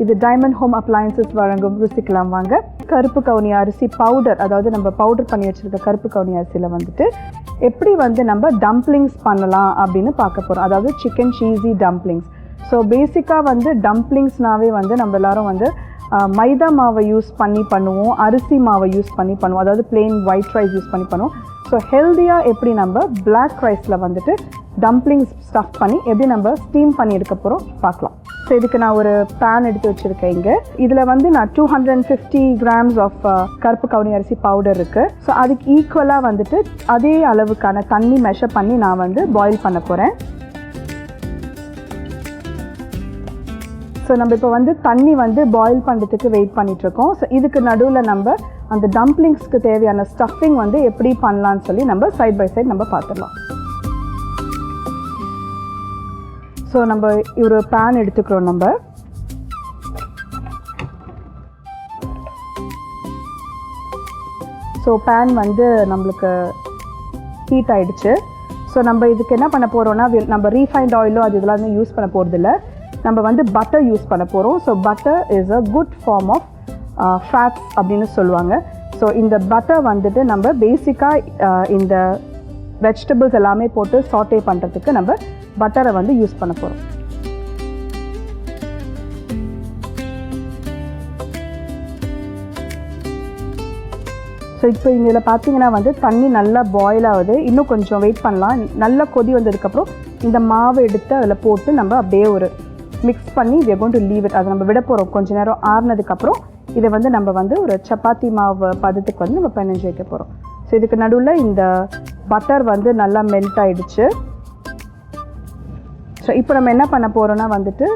இது diamond home appliances வழங்கும் ருசிக்கலாம் வாங்க. கருப்பு கவுனி அரிசி பவுடர், அதாவது நம்ம பவுடர் பண்ணி வச்சுருக்க கருப்பு கவுனி அரிசியில் வந்துட்டு எப்படி வந்து நம்ம டம்ப்ளிங்ஸ் பண்ணலாம் அப்படின்னு பார்க்க போகிறோம். அதாவது சிக்கன் சீஸி டம்ப்ளிங்ஸ். ஸோ பேசிக்காக வந்து டம்ப்ளிங்ஸ்னாவே வந்து நம்ம எல்லோரும் வந்து மைதா மாவை யூஸ் பண்ணி பண்ணுவோம், அரிசி மாவை யூஸ் பண்ணி பண்ணுவோம், அதாவது பிளெயின் ஒயிட் ரைஸ் யூஸ் பண்ணி பண்ணுவோம். ஸோ ஹெல்த்தியாக எப்படி நம்ம பிளாக் ரைஸில் வந்துட்டு டம்ப்ளிங்ஸ் ஸ்டஃப் பண்ணி எப்படி நம்ம ஸ்டீம் பண்ணி எடுக்க போகிறோம் பார்க்கலாம். ஸோ இதுக்கு நான் ஒரு பேன் எடுத்து வச்சுருக்கேன். இங்கே இதில் வந்து நான் 250 grams ஆஃப் கருப்பு கவுனி அரிசி பவுடர் இருக்குது. ஸோ அதுக்கு ஈக்குவலாக வந்துட்டு அதே அளவுக்கான தண்ணி மெஷர் பண்ணி நான் வந்து பாயில் பண்ண போகிறேன். ஸோ நம்ம இப்போ வந்து தண்ணி வந்து பாயில் பண்ணுறதுக்கு வெயிட் பண்ணிகிட்ருக்கோம். ஸோ இதுக்கு நடுவில் நம்ம அந்த டம்ப்ளிங்ஸ்க்கு தேவையான ஸ்டஃபிங் வந்து எப்படி பண்ணலான்னு சொல்லி நம்ம சைட் பை சைட் நம்ம பார்த்துடலாம். ஸோ நம்ம ஒரு பேன் எடுத்துக்கிறோம். நம்ம ஸோ பேன் வந்து நம்மளுக்கு ஹீட் ஆகிடுச்சு. ஸோ நம்ம இதுக்கு என்ன பண்ண போகிறோன்னா, நம்ம ரீஃபைண்ட் ஆயிலோ அது இதெல்லாம் யூஸ் பண்ண போகிறதில்ல. நம்ம வந்து பட்டர் யூஸ் பண்ண போகிறோம். So butter is a good form of fats அப்படின்னு சொல்லுவாங்க. ஸோ இந்த பட்டர் வந்துட்டு நம்ம பேசிக்காக இந்த வெஜிடபிள்ஸ் எல்லாமே போட்டு சாட்டே பண்ணுறதுக்கு நம்ம பட்டரை வந்து யூஸ் பண்ண போகிறோம். ஸோ இப்போ இதில் பார்த்தீங்கன்னா வந்து தண்ணி நல்லா பாயில் ஆகுது. இன்னும் கொஞ்சம் வெயிட் பண்ணலாம். நல்லா கொதி வந்ததுக்கப்புறம் இந்த மாவை எடுத்து அதில் போட்டு நம்ம அப்படியே ஒரு மிக்ஸ் பண்ணி we are going to leave it. அதை நம்ம விட போகிறோம். கொஞ்சம் நேரம் ஆறுனதுக்கப்புறம் இதை வந்து நம்ம வந்து ஒரு சப்பாத்தி மாவு பதத்துக்கு வந்து நம்ம பிணைஞ்சு வைக்க போகிறோம். ஸோ இதுக்கு நடுவில் இந்த பட்டர் வந்து நல்லா மெல்ட் ஆகிடுச்சு. ஸோ இப்போ நம்ம என்ன பண்ண போகிறோன்னா வந்துட்டு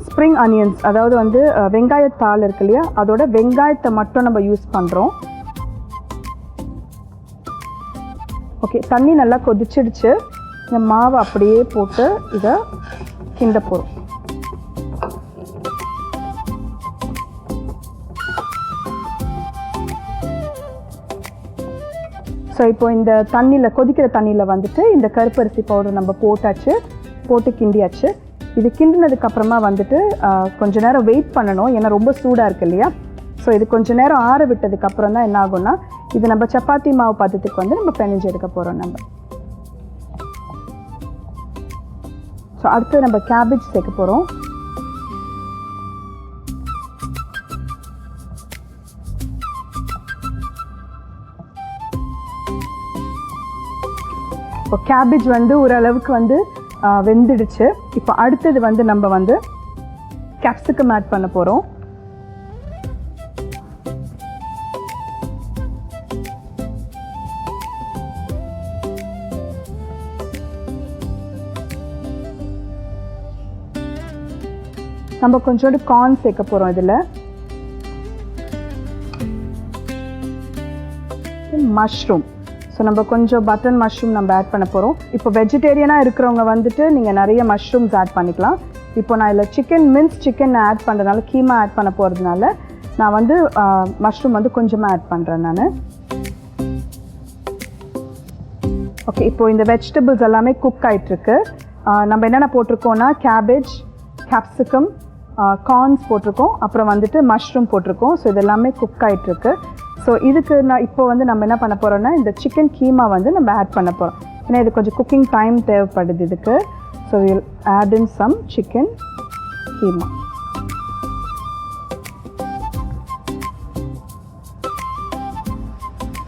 ஸ்ப்ரிங் அனியன்ஸ், அதாவது வந்து வெங்காயத்தாள் இருக்கு இல்லையா, அதோட வெங்காயத்தை மட்டும் நம்ம யூஸ் பண்ணுறோம். ஓகே, தண்ணி நல்லா கொதிச்சிடுச்சு. இந்த மாவை அப்படியே போட்டு இதை கிண்ட போகிறோம். ஸோ இப்போ இந்த தண்ணியில், கொதிக்கிற தண்ணியில் வந்துட்டு இந்த கருப்பரிசி பவுடர் நம்ம போட்டு கிண்டியாச்சு. இது கிண்டினதுக்கப்புறமா வந்துட்டு கொஞ்சம் நேரம் வெயிட் பண்ணணும். ஏன்னா ரொம்ப சூடாக இருக்குது இல்லையா. ஸோ இது கொஞ்சம் நேரம் ஆற விட்டதுக்கப்புறம் தான் என்ன ஆகும்னா, இது நம்ம சப்பாத்தி மாவு பதத்துக்கு வந்து நம்ம பிணைஞ்சு எடுக்க போகிறோம் நம்ம. ஸோ அடுத்து நம்ம கேபேஜ் சேர்க்க போகிறோம். இப்போ கேபேஜ் வந்து ஓரளவுக்கு வந்து வெந்துடுச்சு. இப்போ அடுத்தது வந்து நம்ம வந்து கேப்சிகம் ஆட் பண்ண போகிறோம். நம்ம கொஞ்சோண்டு கார்ன் சேர்க்க போகிறோம். இதில் மஷ்ரூம், ஸோ நம்ம கொஞ்சம் பட்டன் மஷ்ரூம் நம்ம ஆட் பண்ண போகிறோம். இப்போ வெஜிடேரியனாக இருக்கிறவங்க வந்துட்டு நீங்கள் நிறைய மஷ்ரூம்ஸ் ஆட் பண்ணிக்கலாம். இப்போ நான் இதில் மின்ஸ் சிக்கன் ஆட் பண்ணுறதுனால, கீமா ஆட் பண்ண போகிறதுனால நான் வந்து மஷ்ரூம் வந்து கொஞ்சமாக ஆட் பண்ணுறேன் நான். ஓகே, இப்போ இந்த வெஜிடபிள்ஸ் எல்லாமே குக் ஆகிட்டுருக்கு. நம்ம என்னென்ன போட்டிருக்கோன்னா கேபேஜ், கேப்சிகம், கார்ன்ஸ் போட்டிருக்கோம், அப்புறம் வந்துட்டு மஷ்ரூம் போட்டிருக்கோம். ஸோ இது எல்லாமே குக் ஆகிட்டுருக்கு. ஸோ இதுக்கு நான் இப்போ வந்து நம்ம என்ன பண்ண போகிறோன்னா, இந்த சிக்கன் கீமா வந்து நம்ம ஆட் பண்ண போகிறோம். ஏன்னா இது கொஞ்சம் குக்கிங் டைம் தேவைப்படுது இதுக்கு. So will add in some chicken keema.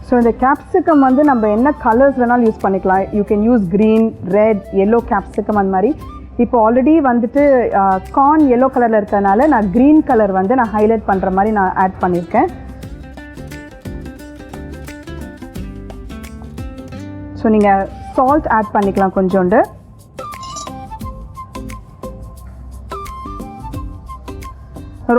So இந்த கேப்சிகம் வந்து நம்ம என்ன கலர்ஸ் வேணாலும் யூஸ் பண்ணிக்கலாம். You can use green, red, yellow capsicum அந்த மாதிரி. இப்போ ஆல்ரெடி வந்துட்டு கார்ன் எல்லோ கலரில் இருக்கிறதுனால நான் க்ரீன் கலர் வந்து நான் ஹைலைட் பண்ணுற மாதிரி நான் ஆட் பண்ணியிருக்கேன். ஸோ நீங்கள் சால்ட் ஆட் பண்ணிக்கலாம் கொஞ்சோண்டு.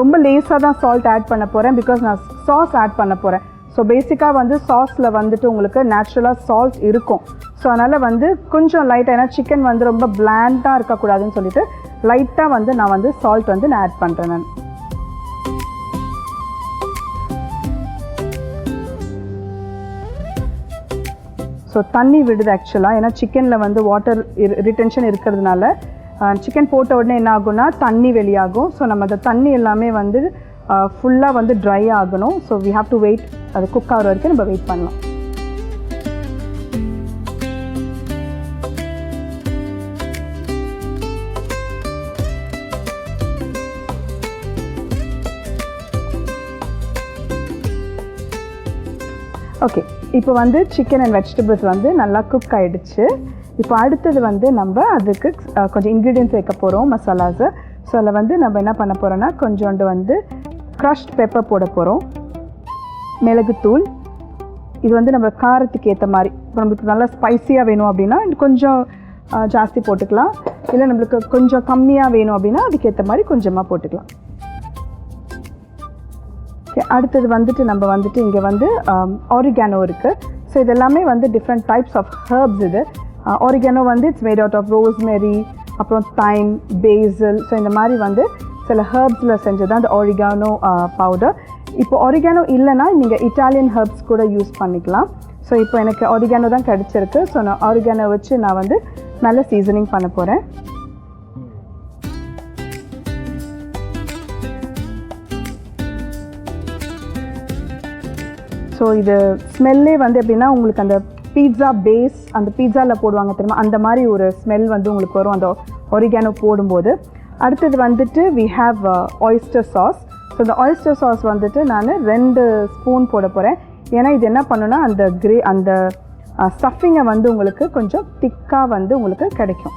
ரொம்ப லேஸாக தான் சால்ட் ஆட் பண்ண போகிறேன், பிகாஸ் நான் சாஸ் ஆட் பண்ண போகிறேன். ஸோ பேசிக்காக வந்து சாஸில் வந்துட்டு உங்களுக்கு நேச்சுரலாக சால்ட் இருக்கும். ஸோ அதனால் வந்து கொஞ்சம் லைட்டாக, ஏன்னா சிக்கன் வந்து ரொம்ப பிளாண்டாக இருக்கக்கூடாதுன்னு சொல்லிட்டு லைட்டாக வந்து நான் வந்து சால்ட் வந்து நான் ஆட் பண்ணுறேன் நான். ஸோ தண்ணி விடுது ஆக்சுவலாக, ஏன்னா சிக்கனில் வந்து வாட்டர் ரிட்டென்ஷன் இருக்கிறதுனால சிக்கன் போட்ட உடனே என்ன ஆகும்னா தண்ணி வெளியாகும். ஸோ நம்ம அந்த தண்ணி எல்லாமே வந்து ஃபுல்லாக வந்து ட்ரை ஆகணும். So we have to wait, அது குக் ஆகிற வரைக்கும் நம்ம வெயிட் பண்ணலாம். ஓகே, இப்போ வந்து சிக்கன் அண்ட் வெஜிடபிள்ஸ் வந்து நல்லா குக் ஆகிடுச்சு. இப்போ அடுத்தது வந்து நம்ம அதுக்கு கொஞ்சம் இன்க்ரீடியன்ஸ் வைக்க போகிறோம், மசாலாஸு. ஸோ அதில் வந்து நம்ம என்ன பண்ண போகிறோன்னா கொஞ்சோண்டு வந்து க்ரஷ்ட் பெப்பர் போட போகிறோம், மிளகுத்தூள். இது வந்து நம்ம காரத்துக்கு ஏற்ற மாதிரி, இப்போ நம்மளுக்கு நல்லா ஸ்பைஸியாக வேணும் அப்படின்னா கொஞ்சம் ஜாஸ்தி போட்டுக்கலாம், இல்லை நம்மளுக்கு கொஞ்சம் கம்மியாக வேணும் அப்படின்னா அதுக்கேற்ற மாதிரி கொஞ்சமாக போட்டுக்கலாம். அடுத்தது வந்துட்டு நம்ம வந்துட்டு இங்கே வந்து ஆரிகானோ இருக்குது. ஸோ இதெல்லாமே வந்து டிஃப்ரெண்ட் டைப்ஸ் ஆஃப் ஹர்ப்ஸ். இது ஆரிகானோ வந்து it's made out of rosemary, அப்புறம் தைம், பேசில். ஸோ இந்த மாதிரி வந்து சில ஹர்ப்ஸில் செஞ்சது தான் அந்த ஆரிகானோ பவுடர். இப்போ ஆரிகானோ இல்லைன்னா நீங்கள் இட்டாலியன் ஹர்ப்ஸ் கூட யூஸ் பண்ணிக்கலாம். ஸோ இப்போ எனக்கு ஆரிகானோ தான் கிடச்சிருக்கு. ஸோ நான் ஆரிகானோ வச்சு நான் வந்து நல்ல சீசனிங் பண்ண போகிறேன். ஸோ இது ஸ்மெல்லே வந்து எப்படின்னா உங்களுக்கு அந்த பீட்ஸா பேஸ், அந்த பீட்சாவில் போடுவாங்க தெரியுமா, அந்த மாதிரி ஒரு ஸ்மெல் வந்து உங்களுக்கு வரும் அந்த ஒரிகானோ போடும்போது. அடுத்தது வந்துட்டு we have oyster sauce. So இந்த ஆயிஸ்டர் சாஸ் வந்துட்டு நான் 2 ஸ்பூன் போட போகிறேன். ஏன்னா இது என்ன பண்ணுன்னா அந்த ஸ்டஃபிங்கை வந்து உங்களுக்கு கொஞ்சம் திக்காக வந்து உங்களுக்கு கிடைக்கும்.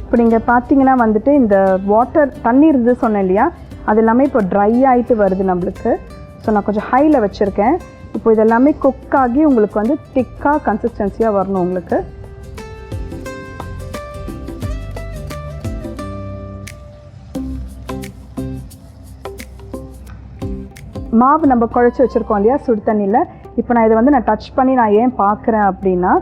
இப்போ நீங்கள் பார்த்தீங்கன்னா வந்துட்டு இந்த வாட்டர் தண்ணி இருந்து சொன்னேன் இல்லையா, அது எல்லாமே இப்போ ட்ரை ஆகிட்டு வருது நம்மளுக்கு. ஸோ நான் கொஞ்சம் ஹையில் வச்சுருக்கேன். இப்போ இதெல்லாமே குக் ஆகி உங்களுக்கு வந்து திக்காக கன்சிஸ்டன்சியாக வரணும் உங்களுக்கு. மாவு நம்ம குழச்சி வச்சுருக்கோம் இல்லையா சுடு தண்ணியில். இப்போ நான் இதை வந்து நான் டச் பண்ணி நான் ஏன் பார்க்குறேன் அப்படின்னா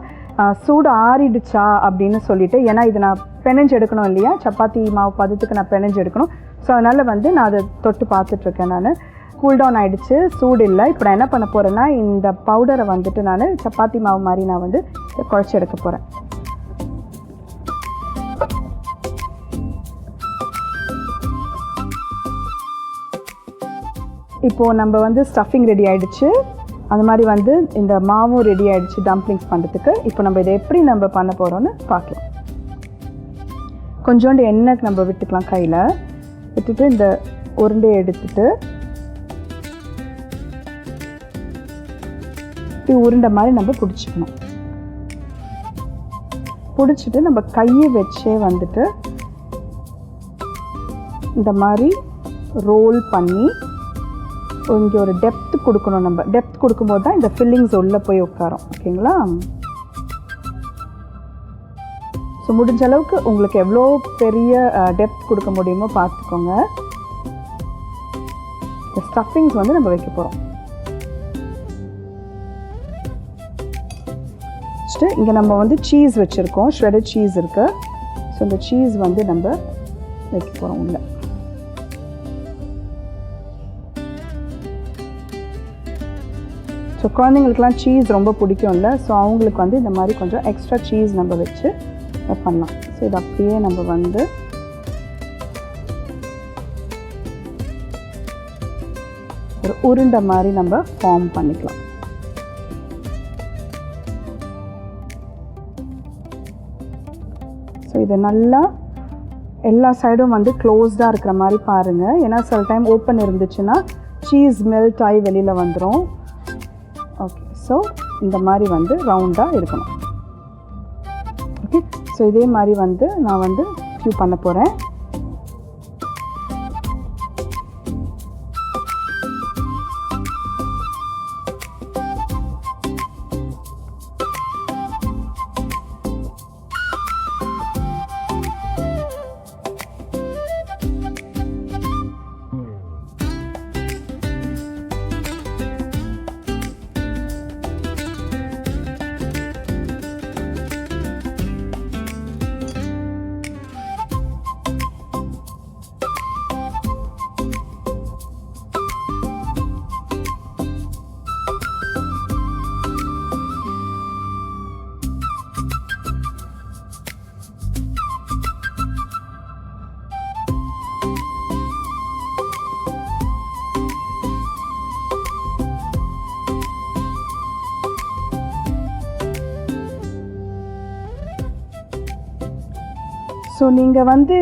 சூடு ஆறிடுச்சா அப்படின்னு சொல்லிட்டு, ஏன்னா இது நான் பெனஞ்சு எடுக்கணும் இல்லையா, சப்பாத்தி மாவு பதத்துக்கு நான் பெனஞ்சு எடுக்கணும். ஸோ அதனால் வந்து நான் அதை தொட்டு பார்த்துட்ருக்கேன். நான் கூல்டவுன் ஆகிடுச்சு, சூடு இல்லை. இப்போ நான் என்ன பண்ண போகிறேன்னா இந்த பவுடரை வந்துட்டு நான் சப்பாத்தி மாவு மாதிரி நான் வந்து குழச்சி எடுக்க போகிறேன். இப்போது நம்ம வந்து ஸ்டஃபிங் ரெடி ஆகிடுச்சு, அந்த மாதிரி வந்து இந்த மாவும் ரெடி ஆகிடுச்சு டம்ப்ளிங்ஸ் பண்ணுறதுக்கு. இப்போ நம்ம இதை எப்படி நம்ம பண்ண போகிறோன்னு பார்க்கலாம். கொஞ்சோண்டு எண்ணெய் நம்ம விட்டுக்கலாம், கையில் விட்டுட்டு இந்த உருண்டையை எடுத்துட்டு இப்படி உருண்டை மாதிரி நம்ம பிடிச்சிக்கணும். பிடிச்சிட்டு நம்ம கையை வச்சே வந்துட்டு இந்த மாதிரி ரோல் பண்ணி இங்கே ஒரு டெப்த் கொடுக்கணும். நம்ம டெப்த் கொடுக்கும்போது தான் இந்த ஃபில்லிங்ஸ் உள்ளே போய் உட்காரும். ஓகேங்களா? ஸோ முடிஞ்ச அளவுக்கு உங்களுக்கு எவ்வளோ பெரிய டெப்த் கொடுக்க முடியுமோ பார்த்துக்கோங்க. இந்த ஸ்டஃபிங்ஸ் வந்து நம்ம வைக்க போகிறோம். ஃபஸ்ட்டு இங்கே நம்ம வந்து சீஸ் வச்சுருக்கோம், ஷ்ரெடட் சீஸ் இருக்குது. ஸோ இந்த சீஸ் வந்து நம்ம வைக்க போகிறோம் உள்ள. ஸோ குழந்தைங்களுக்குலாம் சீஸ் ரொம்ப பிடிக்கும் இல்லை, ஸோ அவங்களுக்கு வந்து இந்த மாதிரி கொஞ்சம் எக்ஸ்ட்ரா சீஸ் நம்ம வச்சு பண்ணலாம். ஸோ இது அப்படியே நம்ம வந்து ஒரு உருண்டை மாதிரி நம்ம ஃபார்ம் பண்ணிக்கலாம். ஸோ இதை நல்லா எல்லா சைடும் வந்து க்ளோஸ்டாக இருக்கிற மாதிரி பாருங்கள். ஏன்னா சில டைம் ஓப்பன் இருந்துச்சுன்னா சீஸ் மெல்ட் ஆகி வெளியில் வந்துடும். ஓகே, ஸோ இந்த மாதிரி வந்து ரவுண்டாக இருக்கணும். ஓகே, ஸோ இதே மாதிரி வந்து நான் வந்து ஃபியூ பண்ண போகிறேன். ஸோ நீங்கள் வந்து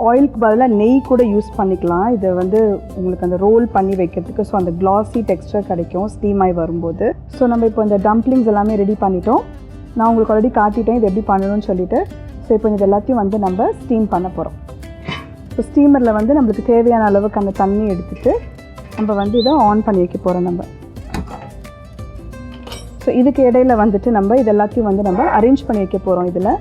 ஆயிலுக்கு பதிலாக நெய் கூட யூஸ் பண்ணிக்கலாம். இது வந்து உங்களுக்கு அந்த ரோல் பண்ணி வைக்கிறதுக்கு ஸோ அந்த கிளாஸி டெக்ஸ்டர் கிடைக்கும் ஸ்டீம் ஆகி வரும்போது. ஸோ நம்ம இப்போ இந்த டம்ப்ளிங்ஸ் எல்லாமே ரெடி பண்ணிட்டோம். நான் உங்களுக்கு ஆல்ரெடி காட்டிட்டேன் இது எப்படி பண்ணணும்னு சொல்லிட்டு. ஸோ இப்போ இது எல்லாத்தையும் வந்து நம்ம ஸ்டீம் பண்ண போகிறோம். ஸோ ஸ்டீமரில் வந்து நம்மளுக்கு தேவையான அளவுக்கு அந்த தண்ணி எடுத்துகிட்டு நம்ம வந்து இதை ஆன் பண்ணி வைக்க போகிறோம் நம்ம. ஸோ இதுக்கு இடையில வந்துட்டு நம்ம இது எல்லாத்தையும் வந்து நம்ம அரேஞ்ச் பண்ணி வைக்க போகிறோம். இதில்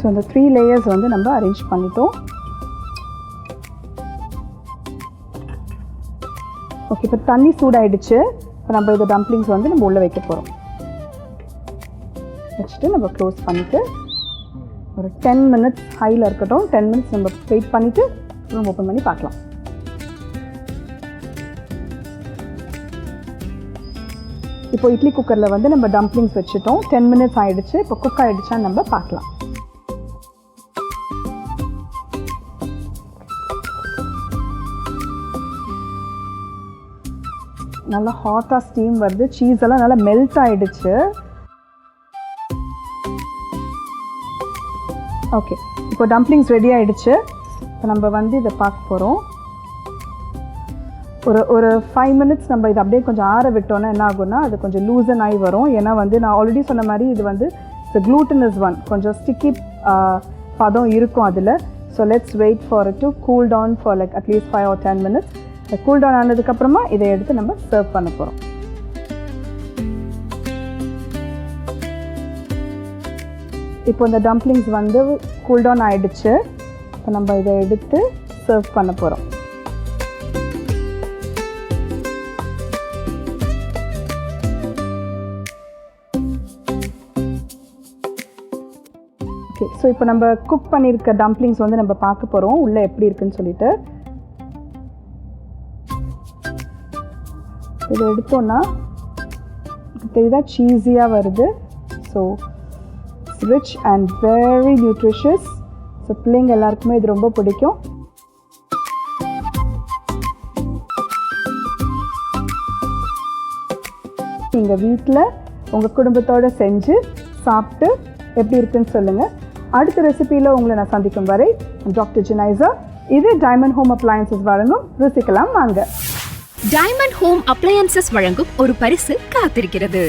ஸோ அந்த 3 லேயர்ஸ் வந்து நம்ம அரேஞ்ச் பண்ணிட்டோம். ஓகே, இப்போ தண்ணி சூடாயிடுச்சு. இப்போ நம்ம இந்த டம்ப்ளிங்ஸ் வந்து நம்ம உள்ளே வைக்க போகிறோம். வச்சுட்டு நம்ம க்ளோஸ் பண்ணிவிட்டு ஒரு 10 மினிட்ஸ் ஹையில் இருக்கட்டும். 10 மினிட்ஸ் நம்ம வெயிட் பண்ணிவிட்டு ரூம் ஓப்பன் பண்ணி பார்க்கலாம். இப்போ இட்லி குக்கரில் வந்து நம்ம டம்ப்ளிங்ஸ் வச்சுட்டோம். 10 மினிட்ஸ் ஆகிடுச்சு. இப்போ குக் ஆகிடுச்சான்னு நம்ம பார்க்கலாம். நல்லா ஹாட்டாக ஸ்டீம் வருது. சீஸ் எல்லாம் நல்லா மெல்ட் ஆகிடுச்சு. ஓகே, இப்போ டம்ப்ளிங்ஸ் ரெடி ஆகிடுச்சு. இப்போ நம்ம வந்து இதை பார்க்க போகிறோம். ஒரு 5 மினிட்ஸ் நம்ம இதை அப்படியே கொஞ்சம் ஆற விட்டோன்னா என்ன ஆகும்னா அது கொஞ்சம் லூசன் ஆகி வரும். ஏன்னா வந்து நான் ஆல்ரெடி சொன்ன மாதிரி இது வந்து க்ளூட்டனஸ் ஒன் கொஞ்சம் ஸ்டிக்கி பதம் இருக்கும் அதில். So let's wait for it to cool down for like at least 5 or 10 minutes. Cool down ஆனதுக்கப்புறமா இதை எடுத்து நம்ம சர்வ் பண்ண போகிறோம். இப்போ இந்த டம்ப்ளிங்ஸ் வந்து கூல் டவுன் ஆகிடுச்சு. இப்போ நம்ம இதை எடுத்து சர்வ் பண்ண போகிறோம். ஓகே, ஸோ இப்போ நம்ம குக் பண்ணியிருக்க டம்ப்ளிங்ஸ் வந்து நம்ம பார்க்க போகிறோம் உள்ளே எப்படி இருக்குன்னு சொல்லிட்டு. இதை எடுத்தோன்னா தெரியுதா சீஸியாக வருது. So rich and very nutritious. So பிள்ளைங்க எல்லாருக்குமே இது ரொம்ப பிடிக்கும். நீங்கள் வீட்டில் உங்கள் குடும்பத்தோடு செஞ்சு சாப்பிட்டு எப்படி இருக்குன்னு சொல்லுங்கள். அடுத்த ரெசிபியில் உங்களை நான் சந்திக்கும் வரை டாக்டர் ஜினைசா. இது டைமண்ட் ஹோம் அப்ளையன்சஸ் வழங்கும் ருசிக்கலாம் வாங்க. டைமண்ட் ஹோம் அப்ளையன்சஸ் வழங்கும் ஒரு பரிசு காத்திருக்கிறது.